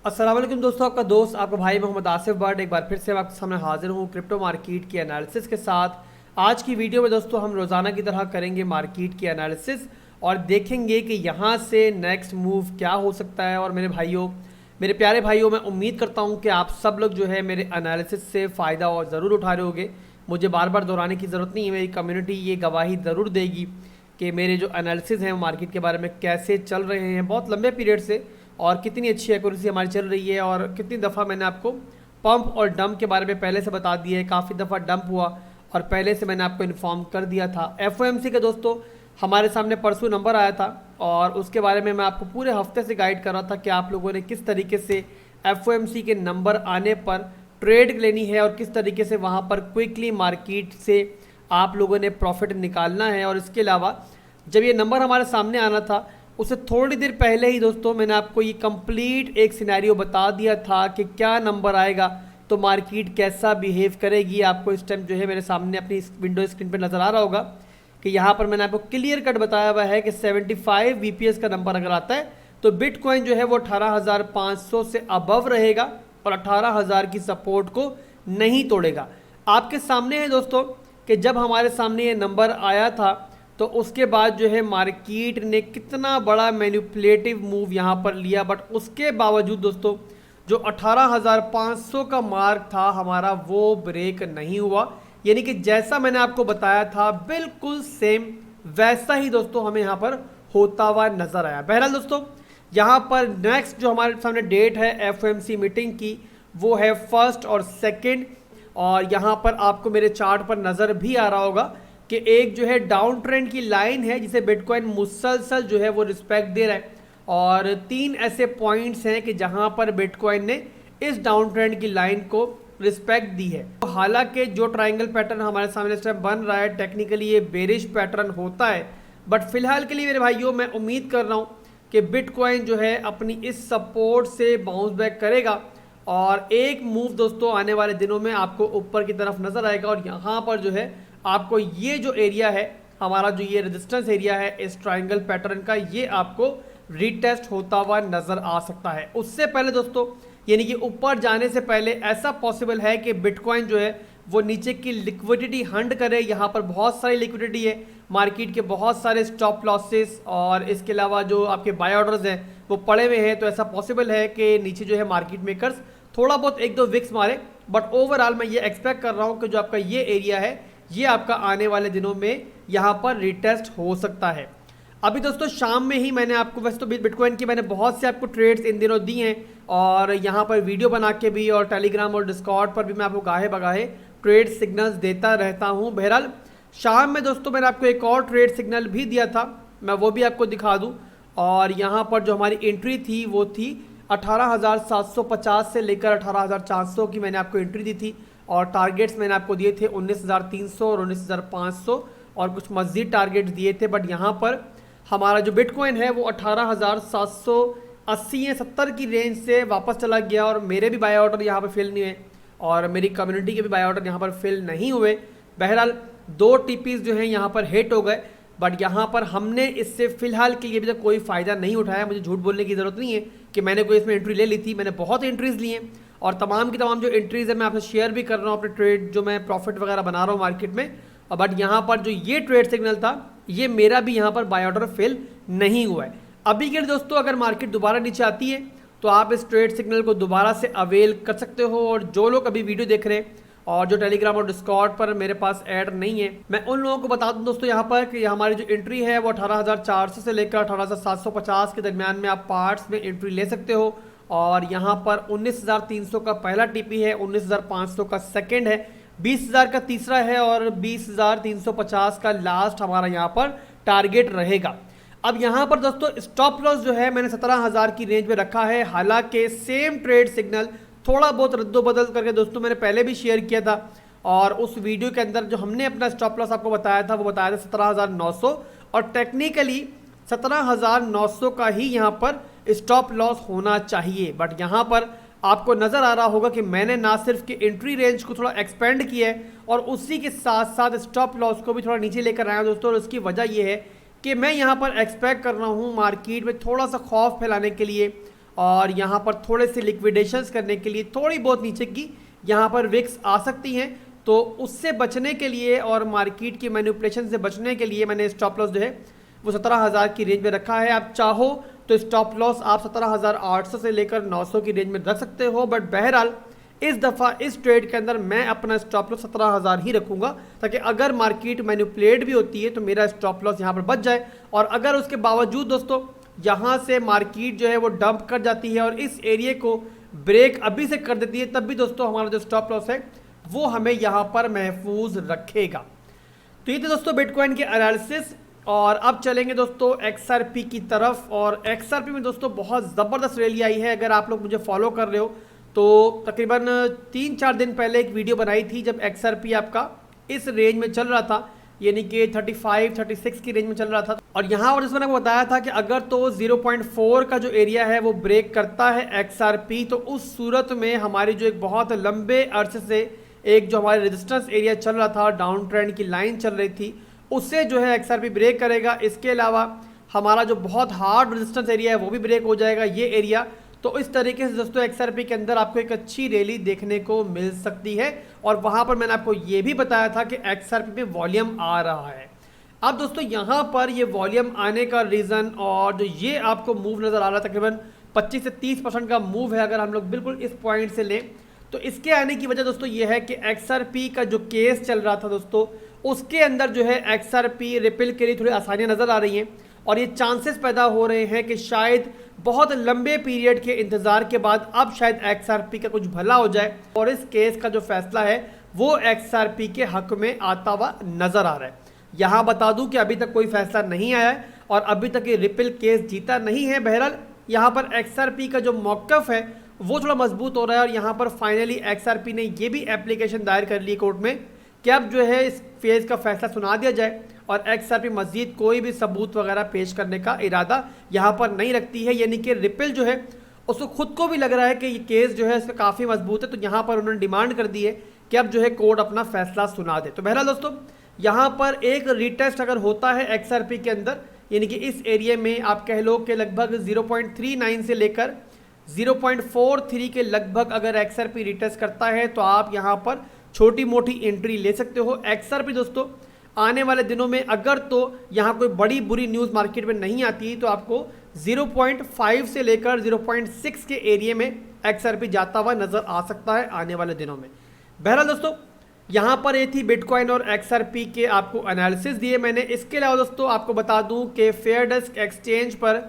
अस्सलाम वालेकुम दोस्तों, आपका दोस्त आपका भाई मोहम्मद आसिफ बट एक बार फिर से आपके सामने हाजिर हूँ क्रिप्टो मार्केट की एनालिसिस के साथ। आज की वीडियो में दोस्तों हम रोज़ाना की तरह करेंगे मार्केट की एनालिसिस और देखेंगे कि यहाँ से नेक्स्ट मूव क्या हो सकता है। और मेरे भाइयों, मेरे प्यारे भाइयों, मैं उम्मीद करता हूँ कि आप सब लोग जो है मेरे एनालिसिस से फ़ायदा और ज़रूर उठा रहे होगे। मुझे बार बार दोहराने की ज़रूरत नहीं है, मेरी कम्युनिटी ये गवाही ज़रूर देगी कि मेरे जो एनालिसिस हैं मार्केट के बारे में कैसे चल रहे हैं बहुत लंबे पीरियड से, और कितनी अच्छी एक्यूरेसी हमारी चल रही है। और कितनी दफ़ा मैंने आपको पंप और डंप के बारे में पहले से बता दिया है, काफ़ी दफ़ा डंप हुआ और पहले से मैंने आपको इन्फॉर्म कर दिया था। एफओएमसी के दोस्तों हमारे सामने परसों नंबर आया था और उसके बारे में मैं आपको पूरे हफ्ते से गाइड कर रहा था कि आप लोगों ने किस तरीके से एफओएमसी के नंबर आने पर ट्रेड लेनी है और किस तरीके से वहाँ पर क्विकली मार्केट से आप लोगों ने प्रॉफिट निकालना है। और इसके अलावा जब ये नंबर हमारे सामने आना था उससे थोड़ी देर पहले ही दोस्तों मैंने आपको ये कंप्लीट एक सिनेरियो बता दिया था कि क्या नंबर आएगा तो मार्केट कैसा बिहेव करेगी। आपको इस टाइम जो है मेरे सामने अपनी विंडो स्क्रीन पर नज़र आ रहा होगा कि यहाँ पर मैंने आपको क्लियर कट बताया हुआ है कि 75 बीपीएस का नंबर अगर आता है तो बिटकॉइन जो है वो 18,500 से अबव रहेगा और 18,000 की सपोर्ट को नहीं तोड़ेगा। आपके सामने है दोस्तों कि जब हमारे सामने ये नंबर आया था तो उसके बाद जो है मार्केट ने कितना बड़ा मैनिपुलेटिव मूव यहाँ पर लिया, बट उसके बावजूद दोस्तों जो 18,500 का मार्क था हमारा वो ब्रेक नहीं हुआ। यानी कि जैसा मैंने आपको बताया था बिल्कुल सेम वैसा ही दोस्तों हमें यहाँ पर होता हुआ नजर आया। बहरहाल दोस्तों यहाँ पर नेक्स्ट जो हमारे सामने डेट है एफओएमसी मीटिंग की वो है 1 और 2, और यहाँ पर आपको मेरे चार्ट पर नज़र भी आ रहा होगा कि एक जो है डाउन ट्रेंड की लाइन है जिसे बिटकॉइन मुसलसल जो है वो रिस्पेक्ट दे रहा है, और 3 ऐसे पॉइंट्स हैं कि जहां पर बिटकॉइन ने इस डाउन ट्रेंड की लाइन को रिस्पेक्ट दी है। तो हालांकि जो ट्रायंगल पैटर्न हमारे सामने इस टाइम बन रहा है टेक्निकली ये बेरिश पैटर्न होता है, बट फिलहाल के लिए मेरे भाइयों मैं उम्मीद कर रहा हूँ कि बिटकॉइन जो है अपनी इस सपोर्ट से बाउंस बैक करेगा और एक मूव दोस्तों आने वाले दिनों में आपको ऊपर की तरफ नजर आएगा। और यहाँ पर जो है आपको ये जो एरिया है हमारा जो ये रेजिस्टेंस एरिया है इस ट्रायंगल पैटर्न का ये आपको रीटेस्ट होता हुआ नजर आ सकता है। उससे पहले दोस्तों यानी कि ऊपर जाने से पहले ऐसा पॉसिबल है कि बिटकॉइन जो है वो नीचे की लिक्विडिटी हंट करे। यहाँ पर बहुत सारी लिक्विडिटी है, मार्केट के बहुत सारे स्टॉप लॉसेस और इसके अलावा जो आपके बाय ऑर्डर्स हैं वो पड़े हुए हैं। तो ऐसा पॉसिबल है कि नीचे जो है मार्केट मेकर्स थोड़ा बहुत 1-2 विक्स मारे, बट ओवरऑल मैं ये एक्सपेक्ट कर रहा हूँ कि जो आपका ये एरिया है ये आपका आने वाले दिनों में यहाँ पर रिटेस्ट हो सकता है। अभी दोस्तों शाम में ही मैंने आपको, वैसे तो बिटकॉइन की मैंने बहुत से आपको ट्रेड्स इन दिनों दी हैं और यहाँ पर वीडियो बना के भी और टेलीग्राम और डिस्कॉर्ड पर भी मैं आपको गाहे बगाहे ट्रेड सिग्नल्स देता रहता हूँ। बहरहाल शाम में दोस्तों मैंने आपको एक और ट्रेड सिग्नल भी दिया था, मैं वो भी आपको दिखा दूँ। और यहाँ पर जो हमारी एंट्री थी वो थी 18,750 से लेकर 18,400 की मैंने आपको एंट्री दी थी, और टारगेट्स मैंने आपको दिए थे 19,300 और 19,500 और कुछ मज़ीद टारगेट्स दिए थे। बट यहाँ पर हमारा जो बिटकॉइन है वो 18,780 या 70 की रेंज से वापस चला गया और मेरे भी बाय ऑर्डर यहाँ पर फिल नहीं हुए और मेरी कम्युनिटी के भी बाय ऑर्डर यहाँ पर फिल नहीं हुए। बहरहाल 2 टीपीज जो हैं यहाँ पर हिट हो गए, बट यहाँ पर हमने इससे फिलहाल के लिए अभी तक कोई फ़ायदा नहीं उठाया। मुझे झूठ बोलने की ज़रूरत नहीं है कि मैंने कोई इसमें एंट्री ले ली थी, मैंने बहुत एंट्रीज़ ली हैं और तमाम की तमाम जो एंट्रीज़ है मैं आपसे शेयर भी कर रहा हूँ अपने ट्रेड जो मैं प्रॉफिट वगैरह बना रहा हूँ मार्केट में। बट यहाँ पर जो ये ट्रेड सिग्नल था ये मेरा भी यहाँ पर बाय ऑर्डर फेल नहीं हुआ है। अभी के दोस्तों अगर मार्केट दोबारा नीचे आती है तो आप इस ट्रेड सिग्नल को दोबारा से अवेल कर सकते हो। और जो लोग अभी वीडियो देख रहे हैं और जो टेलीग्राम और डिस्कॉर्ड पर मेरे पास ऐड नहीं है, मैं उन लोगों को बता दूं दोस्तों यहाँ पर कि हमारी जो एंट्री है वो 18,400 से लेकर 18,750 के दरमियान में आप पार्ट्स में एंट्री ले सकते हो। और यहाँ पर 19,300 का पहला टीपी है, 19,500 का सेकंड है, 20,000 का तीसरा है और 20,350 का लास्ट हमारा यहाँ पर टारगेट रहेगा। अब यहाँ पर दोस्तों स्टॉप लॉस जो है मैंने 17,000 की रेंज में रखा है। हालांकि सेम ट्रेड सिग्नल थोड़ा बहुत रद्दोबदल करके दोस्तों मैंने पहले भी शेयर किया था और उस वीडियो के अंदर जो हमने अपना स्टॉप लॉस आपको बताया था वो बताया था 17,900 और टेक्निकली 17,900 का ही यहाँ पर स्टॉप लॉस होना चाहिए। बट यहाँ पर आपको नज़र आ रहा होगा कि मैंने ना सिर्फ कि एंट्री रेंज को थोड़ा एक्सपेंड किया है और उसी के साथ साथ स्टॉप लॉस को भी थोड़ा नीचे लेकर आया दोस्तों। और उसकी वजह यह है कि मैं यहाँ पर एक्सपेक्ट कर रहा हूँ मार्केट में थोड़ा सा खौफ फैलाने के लिए और यहाँ पर थोड़े से लिक्विडेशंस करने के लिए थोड़ी बहुत नीचे की यहाँ पर विक्स आ सकती हैं। तो उससे बचने के लिए और मार्केट की मैनिपुलेशन से बचने के लिए मैंने स्टॉप लॉस जो है वो 17,000 की रेंज में रखा है। आप चाहो तो स्टॉप लॉस आप 17,800 से लेकर 900 की रेंज में रख सकते हो, बट बहरहाल इस दफ़ा इस ट्रेड के अंदर मैं अपना स्टॉप लॉस 17,000 ही रखूंगा, ताकि अगर मार्केट मैनिपुलेट भी होती है तो मेरा स्टॉप लॉस यहाँ पर बच जाए। और अगर उसके बावजूद दोस्तों यहाँ से मार्केट जो है वो डंप कर जाती है और इस एरिया को ब्रेक अभी से कर देती है, तब भी दोस्तों हमारा जो स्टॉप लॉस है वो हमें यहाँ पर महफूज रखेगा। तो ये तो दोस्तों बिटकॉइन के एनालिसिस। और अब चलेंगे दोस्तों XRP की तरफ। और XRP में दोस्तों बहुत ज़बरदस्त रैली आई है। अगर आप लोग मुझे फॉलो कर रहे हो तो तकरीबन 3-4 दिन पहले एक वीडियो बनाई थी जब XRP आपका इस रेंज में चल रहा था, यानी कि 35-36 की रेंज में चल रहा था। और यहाँ पर मैंने बताया था कि अगर तो 0.4 का जो एरिया है वो ब्रेक करता है XRP, तो उस सूरत में हमारी जो एक बहुत लंबे अरसे से एक जो हमारे रेजिस्टेंस एरिया चल रहा था, डाउन ट्रेंड की लाइन चल रही थी, उससे जो है XRP ब्रेक करेगा। इसके अलावा हमारा जो बहुत हार्ड रेजिस्टेंस एरिया है वो भी ब्रेक हो जाएगा, ये एरिया। तो इस तरीके से दोस्तों XRP के अंदर आपको एक अच्छी रैली देखने को मिल सकती है। और वहाँ पर मैंने आपको ये भी बताया था कि XRP में वॉल्यूम आ रहा है। अब दोस्तों यहाँ पर ये वॉल्यूम आने का रीज़न और जो ये आपको मूव नज़र आ रहा है तकरीबन 25 से 30% का मूव है, अगर हम लोग बिल्कुल इस पॉइंट से लें तो इसके आने की वजह दोस्तों ये है कि XRP का जो केस चल रहा था दोस्तों उसके अंदर जो है XRP रिपिल के लिए थोड़ी आसानियाँ नज़र आ रही हैं। और ये चांसेस पैदा हो रहे हैं कि शायद बहुत लंबे पीरियड के इंतज़ार के बाद अब शायद XRP का कुछ भला हो जाए और इस केस का जो फैसला है वो XRP के हक में आता हुआ नज़र आ रहा है। यहाँ बता दूं कि अभी तक कोई फैसला नहीं आया है और अभी तक ये रिपिल केस जीता नहीं है। बहरहाल यहाँ पर XRP का जो मौक़िफ़ है वो थोड़ा मजबूत हो रहा है और यहाँ पर फाइनली XRP ने ये भी एप्लीकेशन दायर कर ली कोर्ट में कि अब जो है इस फेज़ का फैसला सुना दिया जाए और XRP मज़ीद कोई भी सबूत वगैरह पेश करने का इरादा यहाँ पर नहीं रखती है। यानी कि रिपिल जो है उसको खुद को भी लग रहा है कि ये केस जो है इसमें काफ़ी मजबूत है, तो यहाँ पर उन्होंने डिमांड कर दी है कि अब जो है कोर्ट अपना फैसला सुना दे। तो बहरहाल दोस्तों यहाँ पर एक रीटेस्ट अगर होता है XRP के अंदर, यानी कि इस एरिया में आप कह लो कि लगभग 0.39 से लेकर 0.43 के लगभग अगर XRP रीटेस्ट करता है तो आप यहाँ पर छोटी मोटी एंट्री ले सकते हो। XRP दोस्तों आने वाले दिनों में अगर तो यहाँ कोई बड़ी बुरी न्यूज़ मार्केट में नहीं आती तो आपको 0.5 से लेकर 0.6 के एरिया में XRP जाता हुआ नज़र आ सकता है आने वाले दिनों में। बहरहाल दोस्तों यहाँ पर ये थी बिटकॉइन और XRP के आपको एनालिसिस दिए मैंने। इसके अलावा दोस्तों आपको बता दूँ कि फेयरडेस्क एक्सचेंज पर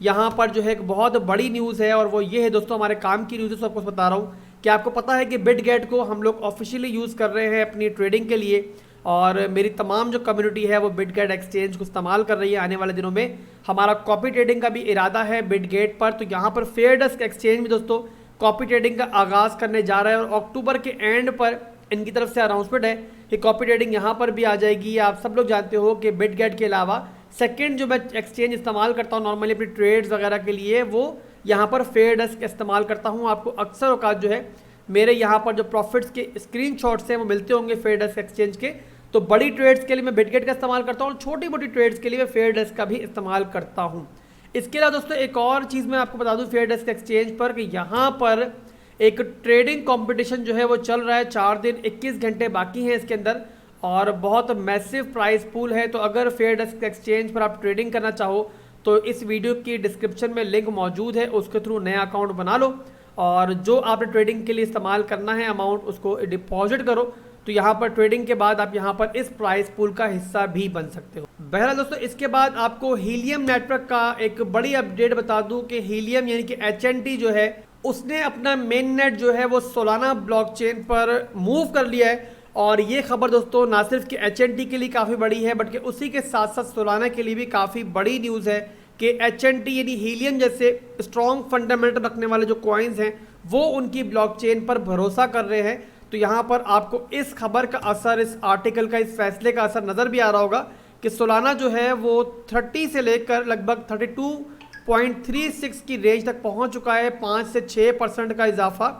यहाँ पर जो है एक बहुत बड़ी न्यूज़ है और वो ये है दोस्तों, हमारे काम की न्यूज़ है, सबको बता रहा हूँ कि आपको पता है कि बिटगेट को हम लोग ऑफिशियली यूज़ कर रहे हैं अपनी ट्रेडिंग के लिए और मेरी तमाम जो कम्युनिटी है वो बिटगेट एक्सचेंज को इस्तेमाल कर रही है। आने वाले दिनों में हमारा कॉपी ट्रेडिंग का भी इरादा है बिटगेट पर। तो यहाँ पर फेयरडेस्क एक्सचेंज में दोस्तों कॉपी ट्रेडिंग का आगाज़ करने जा रहा है और अक्टूबर के एंड पर इनकी तरफ से अनाउंसमेंट है कि कॉपी ट्रेडिंग यहाँ पर भी आ जाएगी। आप सब लोग जानते हो कि बिटगेट के अलावा सेकेंड जो मैं एक्सचेंज इस्तेमाल करता हूँ नॉर्मली अपनी ट्रेड्स वगैरह के लिए वो यहाँ पर फेयरडेस्क इस्तेमाल करता हूँ। आपको अक्सर औकात जो है मेरे यहाँ पर जो प्रॉफिट्स के स्क्रीनशॉट्स हैं वो मिलते होंगे फेयरडेस्क एक्सचेंज के। तो बड़ी ट्रेड्स के लिए मैं बिटगेट का इस्तेमाल करता हूँ और छोटी मोटी ट्रेड्स के लिए मैं फेयरडेस्क का भी इस्तेमाल करता हूँ। इसके अलावा दोस्तों एक और चीज़ मैं आपको बता दूँ फेयरडेस्क एक्सचेंज पर कि यहाँ पर एक ट्रेडिंग कंपटीशन जो है वो चल रहा है। 4 दिन 21 घंटे बाकी हैं इसके अंदर और बहुत मैसिव प्राइस पूल है। तो अगर फेयरडेस्क एक्सचेंज पर आप ट्रेडिंग करना चाहो तो इस वीडियो की डिस्क्रिप्शन में लिंक मौजूद है, उसके थ्रू नया अकाउंट बना लो और जो आपने ट्रेडिंग के लिए इस्तेमाल करना है अमाउंट उसको डिपॉजिट करो। तो यहाँ पर ट्रेडिंग के बाद आप यहाँ पर इस प्राइस पूल का हिस्सा भी बन सकते हो। बहरहाल दोस्तों इसके बाद आपको हीलियम नेटवर्क का एक बड़ी अपडेट बता दूं कि हीलियम यानी कि HNT जो है उसने अपना मेन नेट जो है वो सोलाना ब्लॉकचेन पर मूव कर लिया है। और ये खबर दोस्तों ना सिर्फ कि HNT के लिए काफ़ी बड़ी है बल्कि उसी के साथ साथ सोलाना के लिए भी काफ़ी बड़ी न्यूज़ है कि HNT यानी हीलियम जैसे स्ट्रॉन्ग फंडामेंटल रखने वाले जो कॉइन्स हैं वो उनकी ब्लॉकचेन पर भरोसा कर रहे हैं। तो यहाँ पर आपको इस खबर का असर, इस आर्टिकल का, इस फैसले का असर नज़र भी आ रहा होगा कि सोलाना जो है वो 30 से लेकर लगभग 32.36 की रेंज तक पहुँच चुका है। 5 से 6% का इजाफा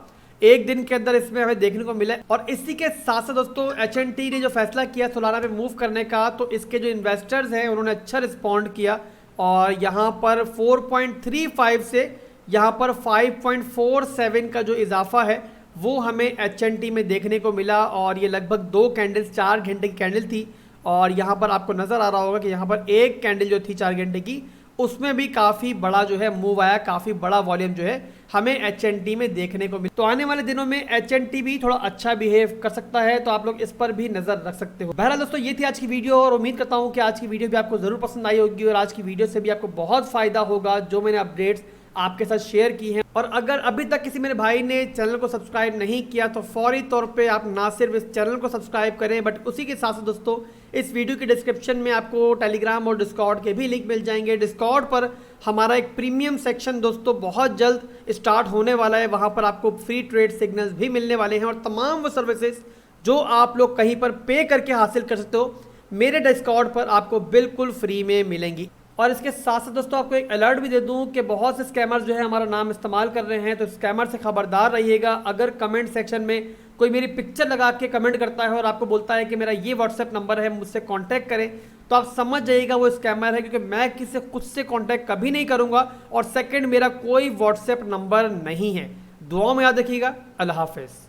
एक दिन के अंदर इसमें हमें देखने को मिला है। और इसी के साथ साथ दोस्तों HNT ने जो फैसला किया सोलाना पे मूव करने का, तो इसके जो इन्वेस्टर्स हैं उन्होंने अच्छा रिस्पॉन्ड किया और यहाँ पर 4.35 से यहाँ पर 5.47 का जो इजाफा है वो हमें HNT में देखने को मिला और ये लगभग 2 कैंडल्स 4 घंटे की कैंडल थी। और यहाँ पर आपको नज़र आ रहा होगा कि यहाँ पर एक कैंडल जो थी 4 घंटे की उसमें भी काफ़ी बड़ा जो है मूव आया, काफ़ी बड़ा वॉल्यूम जो है हमें HNT में देखने को मिला। तो आने वाले दिनों में HNT भी थोड़ा अच्छा बिहेव कर सकता है, तो आप लोग इस पर भी नज़र रख सकते हो। बहरहाल दोस्तों ये थी आज की वीडियो और उम्मीद करता हूँ कि आज की वीडियो भी आपको ज़रूर पसंद आई होगी और आज की वीडियो से भी आपको बहुत फ़ायदा होगा जो मैंने अपडेट्स आपके साथ शेयर की हैं। और अगर अभी तक किसी मेरे भाई ने चैनल को सब्सक्राइब नहीं किया तो फौरी तौर पे आप ना सिर्फ इस चैनल को सब्सक्राइब करें बट उसी के साथ साथ दोस्तों इस वीडियो के डिस्क्रिप्शन में आपको टेलीग्राम और डिस्कॉर्ड के भी लिंक मिल जाएंगे। डिस्कॉर्ड पर हमारा एक प्रीमियम सेक्शन दोस्तों बहुत जल्द स्टार्ट होने वाला है, वहाँ पर आपको फ्री ट्रेड सिग्नल्स भी मिलने वाले हैं और तमाम वो सर्विसेज जो आप लोग कहीं पर पे करके हासिल कर सकते हो मेरे डिस्कॉर्ड पर आपको बिल्कुल फ्री में मिलेंगी। और इसके साथ साथ दोस्तों आपको एक अलर्ट भी दे दूं कि बहुत से स्कैमर्स जो है हमारा नाम इस्तेमाल कर रहे हैं, तो स्कैमर से खबरदार रहिएगा। अगर कमेंट सेक्शन में कोई मेरी पिक्चर लगा के कमेंट करता है और आपको बोलता है कि मेरा ये व्हाट्सएप नंबर है मुझसे कांटेक्ट करें, तो आप समझ जाइएगा वो स्कैमर है, क्योंकि मैं किसी खुद से कांटेक्ट कभी नहीं करूँगा और सेकेंड मेरा कोई व्हाट्सएप नंबर नहीं है। दुआ में याद रखिएगा। अल्लाह हाफिज़।